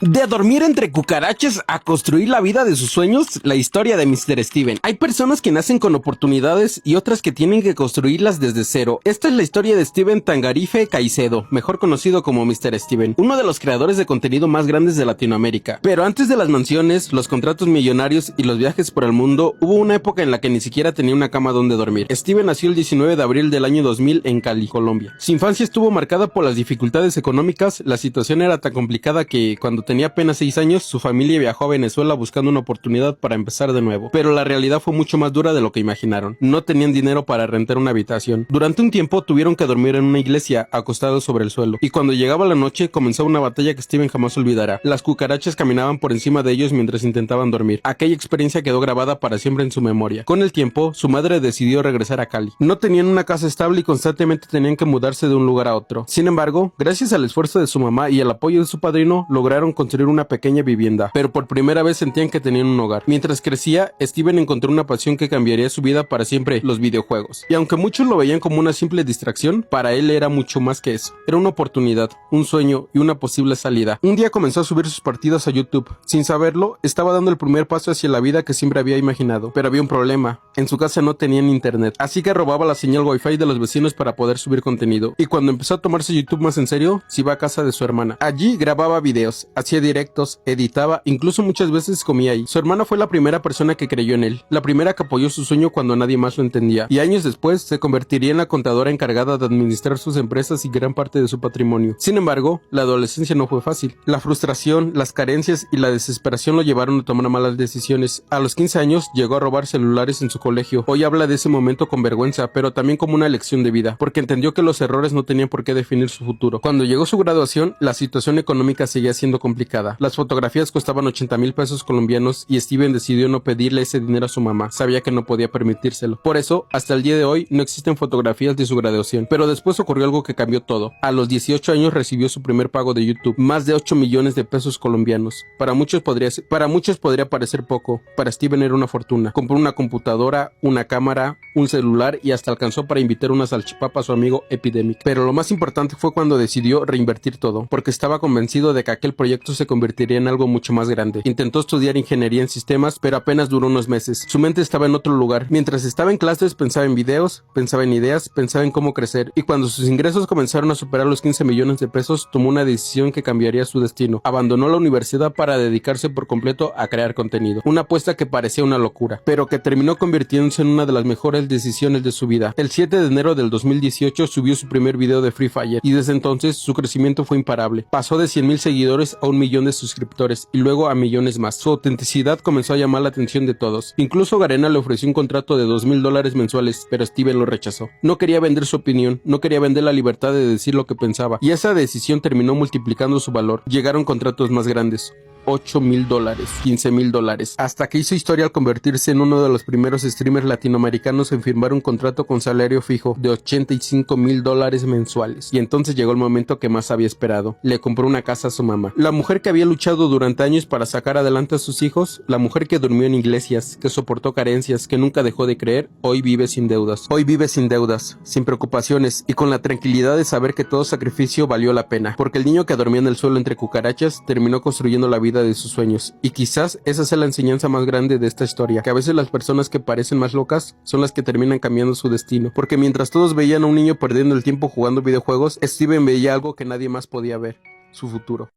De dormir entre cucarachas a construir la vida de sus sueños, la historia de Mr. Steven. Hay personas que nacen con oportunidades y otras que tienen que construirlas desde cero. Esta es la historia de Steven Tangarife Caicedo, mejor conocido como Mr. Steven, uno de los creadores de contenido más grandes de Latinoamérica. Pero antes de las mansiones, los contratos millonarios y los viajes por el mundo, hubo una época en la que ni siquiera tenía una cama donde dormir. Steven nació el 19 de abril del año 2000 en Cali, Colombia. Su infancia estuvo marcada por las dificultades económicas. La situación era tan complicada que cuando tenía apenas 6 años, su familia viajó a Venezuela buscando una oportunidad para empezar de nuevo. Pero la realidad fue mucho más dura de lo que imaginaron. No tenían dinero para rentar una habitación. Durante un tiempo tuvieron que dormir en una iglesia, acostados sobre el suelo. Y cuando llegaba la noche, comenzó una batalla que Steven jamás olvidará. Las cucarachas caminaban por encima de ellos mientras intentaban dormir. Aquella experiencia quedó grabada para siempre en su memoria. Con el tiempo, su madre decidió regresar a Cali. No tenían una casa estable y constantemente tenían que mudarse de un lugar a otro. Sin embargo, gracias al esfuerzo de su mamá y el apoyo de su padrino, lograron construir una pequeña vivienda, pero por primera vez sentían que tenían un hogar. Mientras crecía, Steven encontró una pasión que cambiaría su vida para siempre: los videojuegos. Y aunque muchos lo veían como una simple distracción, para él era mucho más que eso. Era una oportunidad, un sueño y una posible salida. Un día comenzó a subir sus partidas a YouTube. Sin saberlo, estaba dando el primer paso hacia la vida que siempre había imaginado. Pero había un problema: en su casa no tenían internet, así que robaba la señal Wi-Fi de los vecinos para poder subir contenido. Y cuando empezó a tomarse YouTube más en serio, se iba a casa de su hermana. Allí grababa videos, hacía directos, editaba, incluso muchas veces comía ahí. Su hermana fue la primera persona que creyó en él, la primera que apoyó su sueño cuando nadie más lo entendía, y años después se convertiría en la contadora encargada de administrar sus empresas y gran parte de su patrimonio. Sin embargo, la adolescencia no fue fácil. La frustración, las carencias y la desesperación lo llevaron a tomar malas decisiones. A los 15 años llegó a robar celulares en su colegio. Hoy habla de ese momento con vergüenza, pero también como una lección de vida, porque entendió que los errores no tenían por qué definir su futuro. Cuando llegó su graduación, la situación económica seguía siendo complicada. Las fotografías costaban 80,000 pesos colombianos y Steven decidió no pedirle ese dinero a su mamá. Sabía que no podía permitírselo. Por eso, hasta el día de hoy, no existen fotografías de su graduación. Pero después ocurrió algo que cambió todo. A los 18 años recibió su primer pago de YouTube, más de 8 millones de pesos colombianos. Para muchos podría parecer poco. Para Steven era una fortuna. Compró una computadora, una cámara, un celular y hasta alcanzó para invitar una salchipapa a su amigo Epidemic. Pero lo más importante fue cuando decidió reinvertir todo, porque estaba convencido de que aquel proyecto se convertiría en algo mucho más grande. Intentó estudiar ingeniería en sistemas, pero apenas duró unos meses. Su mente estaba en otro lugar. Mientras estaba en clases, pensaba en videos, pensaba en ideas, pensaba en cómo crecer. Y cuando sus ingresos comenzaron a superar los 15 millones de pesos, tomó una decisión que cambiaría su destino. Abandonó la universidad para dedicarse por completo a crear contenido. Una apuesta que parecía una locura, pero que terminó convirtiéndose en una de las mejores decisiones de su vida. El 7 de enero del 2018 subió su primer video de Free Fire y desde entonces su crecimiento fue imparable. Pasó de 100,000 seguidores a 1 millón de suscriptores y luego a millones más. Su autenticidad comenzó a llamar la atención de todos. Incluso Garena le ofreció un contrato de $2,000 mensuales, pero Steven lo rechazó. No quería vender su opinión, no quería vender la libertad de decir lo que pensaba, y esa decisión terminó multiplicando su valor. Llegaron contratos más grandes: $8,000, $15,000, hasta que hizo historia al convertirse en uno de los primeros streamers latinoamericanos en firmar un contrato con salario fijo de $85,000 mensuales. Y entonces llegó el momento que más había esperado: le compró una casa a su mamá. La mujer que había luchado durante años para sacar adelante a sus hijos, la mujer que durmió en iglesias, que soportó carencias, que nunca dejó de creer, hoy vive sin deudas. Hoy vive sin deudas, sin preocupaciones y con la tranquilidad de saber que todo sacrificio valió la pena, porque el niño que dormía en el suelo entre cucarachas terminó construyendo la vida de sus sueños. Y quizás esa sea la enseñanza más grande de esta historia, que a veces las personas que parecen más locas son las que terminan cambiando su destino, porque mientras todos veían a un niño perdiendo el tiempo jugando videojuegos, Steven veía algo que nadie más podía ver: su futuro.